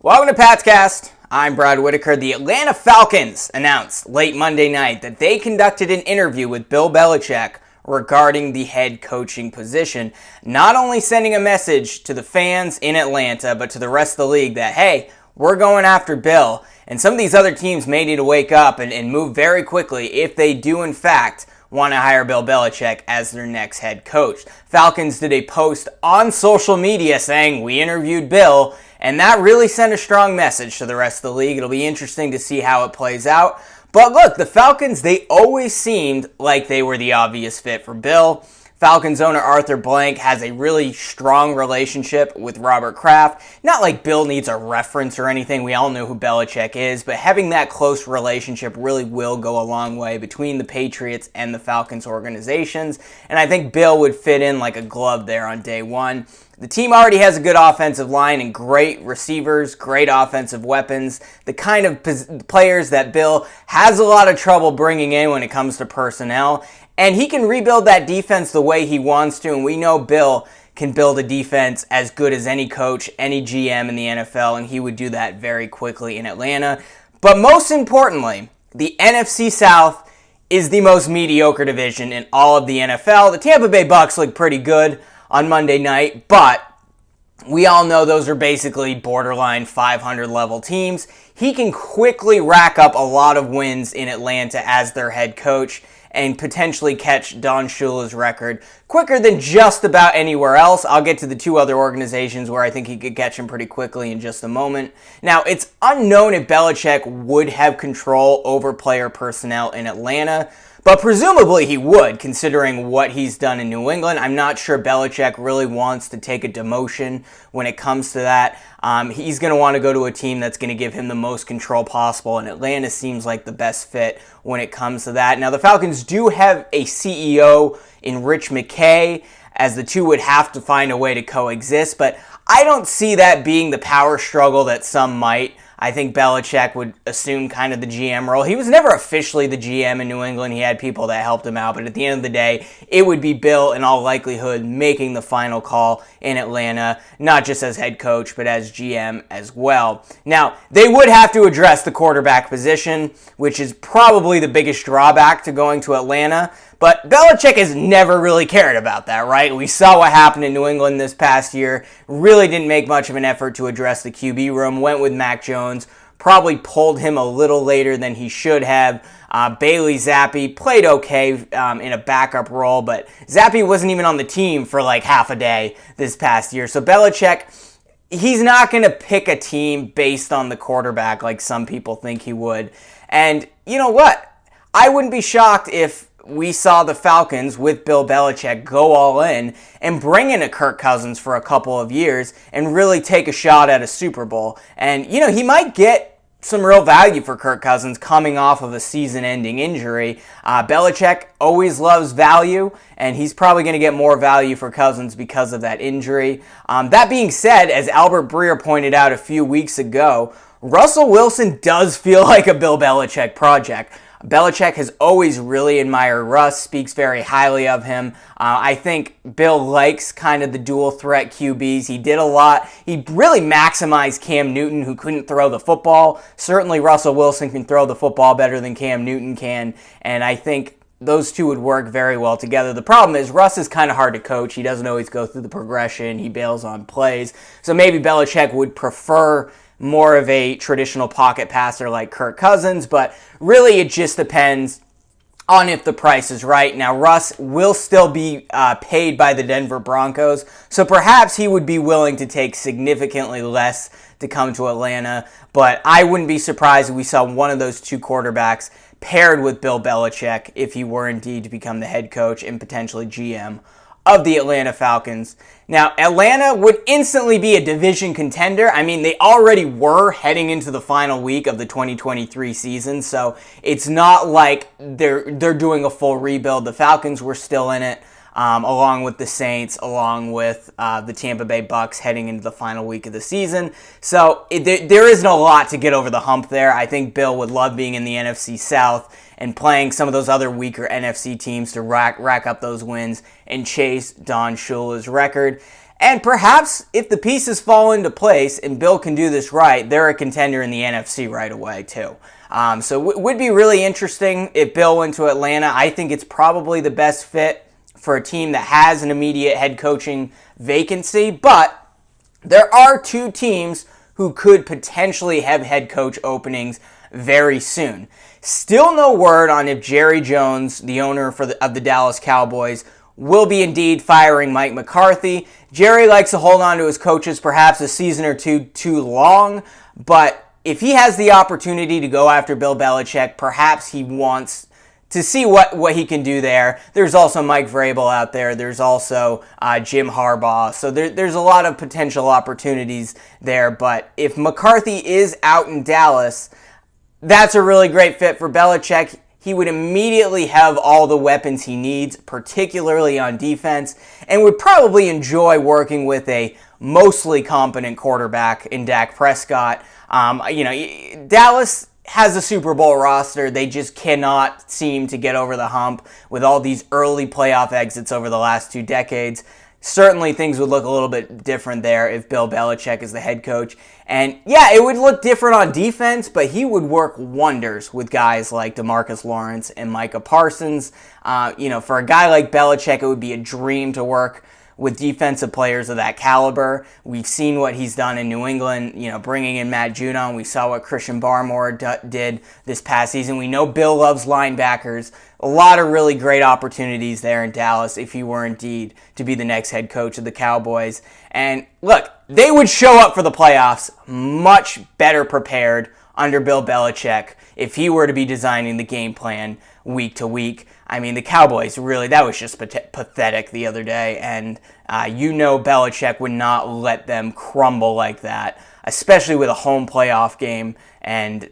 Welcome to Patscast. I'm Brad Whitaker. The Atlanta Falcons announced late Monday night that they conducted an interview with Bill Belichick regarding the head coaching position, not only sending a message to the fans in Atlanta, but to the rest of the league that, hey, we're going after Bill. And some of these other teams may need to wake up and move very quickly if they do, in fact, want to hire Bill Belichick as their next head coach. Falcons did a post on social media saying, we interviewed Bill, and that really sent a strong message to the rest of the league. It'll be interesting to see how it plays out. But look, the Falcons, they always seemed like they were the obvious fit for Bill. Falcons owner Arthur Blank has a really strong relationship with Robert Kraft. Not like Bill needs a reference or anything. We all know who Belichick is, but having that close relationship really will go a long way between the Patriots and the Falcons organizations. And I think Bill would fit in like a glove there on day one. The team already has a good offensive line and great receivers, great offensive weapons, the kind of players that Bill has a lot of trouble bringing in when it comes to personnel. And he can rebuild that defense the way he wants to, and we know Bill can build a defense as good as any coach, any GM in the NFL, and he would do that very quickly in Atlanta. But most importantly, the NFC South is the most mediocre division in all of the NFL. The Tampa Bay Bucks look pretty good on Monday night, but we all know those are basically borderline 500 level teams. He can quickly rack up a lot of wins in Atlanta as their head coach and potentially catch Don Shula's record quicker than just about anywhere else. I'll get to the two other organizations where I think he could catch him pretty quickly in just a moment. Now, it's unknown if Belichick would have control over player personnel in Atlanta, but presumably he would, considering what he's done in New England. I'm not sure Belichick really wants to take a demotion when it comes to that. He's going to want to go to a team that's going to give him the most control possible, and Atlanta seems like the best fit when it comes to that. Now, the Falcons do have a CEO in Rich McKay, as the two would have to find a way to coexist, but I don't see that being the power struggle that some might. I think Belichick would assume kind of the GM role. He was never officially the GM in New England. He had people that helped him out, but at the end of the day, it would be Bill, in all likelihood, making the final call in Atlanta, not just as head coach, but as GM as well. Now, they would have to address the quarterback position, which is probably the biggest drawback to going to Atlanta. But Belichick has never really cared about that, right? We saw what happened in New England this past year. Really didn't make much of an effort to address the QB room. Went with Mac Jones. Probably pulled him a little later than he should have. Bailey Zappi played okay in a backup role, but Zappi wasn't even on the team for like half a day this past year. So Belichick, he's not going to pick a team based on the quarterback like some people think he would. And you know what? I wouldn't be shocked if we saw the Falcons with Bill Belichick go all in and bring in a Kirk Cousins for a couple of years and really take a shot at a Super Bowl. And, you know, he might get some real value for Kirk Cousins coming off of a season-ending injury. Belichick always loves value, and he's probably going to get more value for Cousins because of that injury. That being said, as Albert Breer pointed out a few weeks ago, Russell Wilson does feel like a Bill Belichick project. Belichick has always really admired Russ, speaks very highly of him. I think Bill likes kind of the dual threat QBs. He did a lot. He really maximized Cam Newton, who couldn't throw the football. Certainly Russell Wilson can throw the football better than Cam Newton can, and I think those two would work very well together. The problem is Russ is kind of hard to coach. He doesn't always go through the progression. He bails on plays. So maybe Belichick would prefer more of a traditional pocket passer like Kirk Cousins, but really it just depends on if the price is right. Now, Russ will still be paid by the Denver Broncos, so perhaps he would be willing to take significantly less to come to Atlanta, but I wouldn't be surprised if we saw one of those two quarterbacks paired with Bill Belichick if he were indeed to become the head coach and potentially GM of the Atlanta Falcons. Now, Atlanta would instantly be a division contender. I mean, they already were heading into the final week of the 2023 season, so it's not like they're doing a full rebuild. The Falcons were still in it, along with the Saints, along with the Tampa Bay Bucks heading into the final week of the season. So there isn't a lot to get over the hump there. I think Bill would love being in the NFC South and playing some of those other weaker NFC teams to rack up those wins and chase Don Shula's record. And perhaps if the pieces fall into place and Bill can do this right, they're a contender in the NFC right away too. So it would be really interesting if Bill went to Atlanta. I think it's probably the best fit for a team that has an immediate head coaching vacancy, but there are two teams who could potentially have head coach openings very soon. Still no word on if Jerry Jones, the owner of the Dallas Cowboys, will be indeed firing Mike McCarthy. Jerry likes to hold on to his coaches perhaps a season or two too long, but if he has the opportunity to go after Bill Belichick, perhaps he wants to see what he can do there. There's also Mike Vrabel out there. There's also Jim Harbaugh. So there's a lot of potential opportunities there. But if McCarthy is out in Dallas, that's a really great fit for Belichick. He would immediately have all the weapons he needs, particularly on defense, and would probably enjoy working with a mostly competent quarterback in Dak Prescott. Dallas has a Super Bowl roster. They just cannot seem to get over the hump with all these early playoff exits over the last 2 decades. Certainly things would look a little bit different there if Bill Belichick is the head coach. And yeah, it would look different on defense, but he would work wonders with guys like DeMarcus Lawrence and Micah Parsons. For a guy like Belichick, it would be a dream to work with defensive players of that caliber. We've seen what he's done in New England, bringing in Matt Judon. We saw what Christian Barmore did this past season. We know Bill loves linebackers. A lot of really great opportunities there in Dallas if he were indeed to be the next head coach of the Cowboys. And look, they would show up for the playoffs much better prepared under Bill Belichick if he were to be designing the game plan week to week. I mean, the Cowboys, really, that was just pathetic the other day, and Belichick would not let them crumble like that, especially with a home playoff game, and,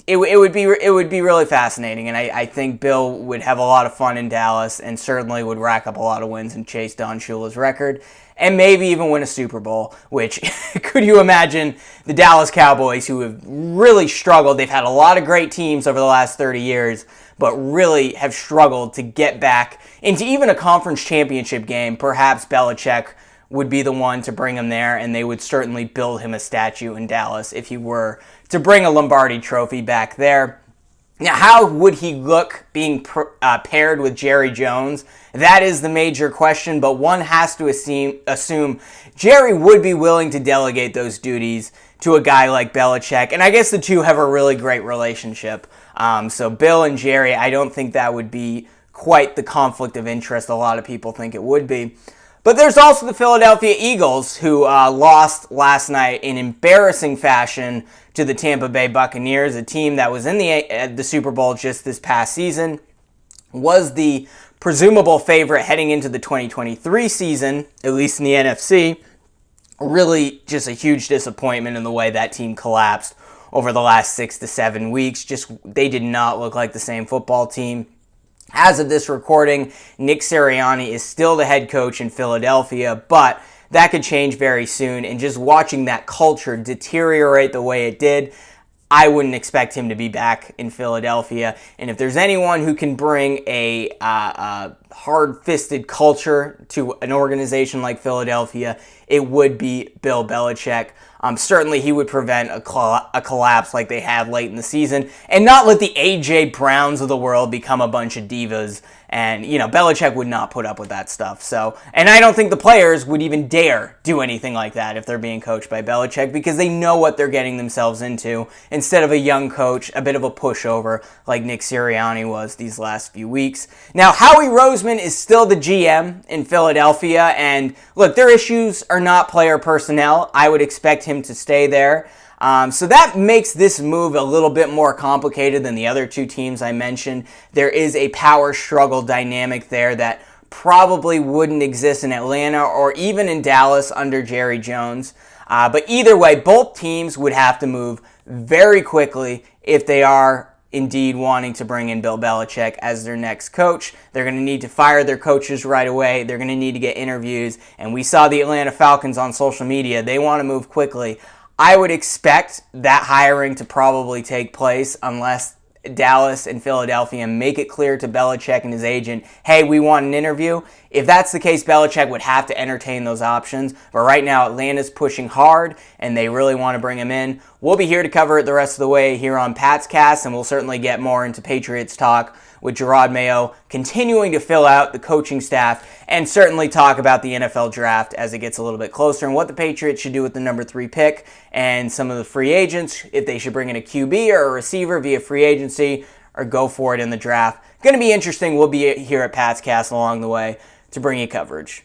it would be really fascinating, and I think Bill would have a lot of fun in Dallas and certainly would rack up a lot of wins and chase Don Shula's record, and maybe even win a Super Bowl, which, could you imagine the Dallas Cowboys, who have really struggled. They've had a lot of great teams over the last 30 years, but really have struggled to get back into even a conference championship game. Perhaps Belichick would be the one to bring him there, and they would certainly build him a statue in Dallas if he were to bring a Lombardi trophy back there. Now, how would he look being paired with Jerry Jones? That is the major question, but one has to assume Jerry would be willing to delegate those duties to a guy like Belichick, and I guess the two have a really great relationship. So Bill and Jerry, I don't think that would be quite the conflict of interest a lot of people think it would be. But there's also the Philadelphia Eagles, who lost last night in embarrassing fashion to the Tampa Bay Buccaneers, a team that was in the Super Bowl just this past season, was the presumable favorite heading into the 2023 season, at least in the NFC. Really just a huge disappointment in the way that team collapsed over the last 6 to 7 weeks. They did not look like the same football team. As of this recording, Nick Sirianni is still the head coach in Philadelphia, but that could change very soon. And just watching that culture deteriorate the way it did, I wouldn't expect him to be back in Philadelphia. And if there's anyone who can bring a hard-fisted culture to an organization like Philadelphia, it would be Bill Belichick. Certainly he would prevent a collapse like they had late in the season and not let the A.J. Browns of the world become a bunch of divas. And, Belichick would not put up with that stuff. So, and I don't think the players would even dare do anything like that if they're being coached by Belichick, because they know what they're getting themselves into instead of a young coach, a bit of a pushover like Nick Sirianni was these last few weeks. Now, Howie Roseman is still the GM in Philadelphia, and look, their issues are not player personnel. I would expect him to stay there. So that makes this move a little bit more complicated than the other two teams I mentioned. There is a power struggle dynamic there that probably wouldn't exist in Atlanta or even in Dallas under Jerry Jones. But either way, both teams would have to move very quickly if they are indeed wanting to bring in Bill Belichick as their next coach. They're going to need to fire their coaches right away. They're going to need to get interviews. And we saw the Atlanta Falcons on social media. They want to move quickly. I would expect that hiring to probably take place unless Dallas and Philadelphia make it clear to Belichick and his agent, hey, we want an interview. If that's the case, Belichick would have to entertain those options. But right now, Atlanta's pushing hard, and they really want to bring him in. We'll be here to cover it the rest of the way here on Pat's Cast, and we'll certainly get more into Patriots talk with Gerard Mayo continuing to fill out the coaching staff, and certainly talk about the NFL draft as it gets a little bit closer and what the Patriots should do with the number 3 pick and some of the free agents, if they should bring in a QB or a receiver via free agency or go for it in the draft. Going to be interesting. We'll be here at Pat's Cast along the way to bring you coverage.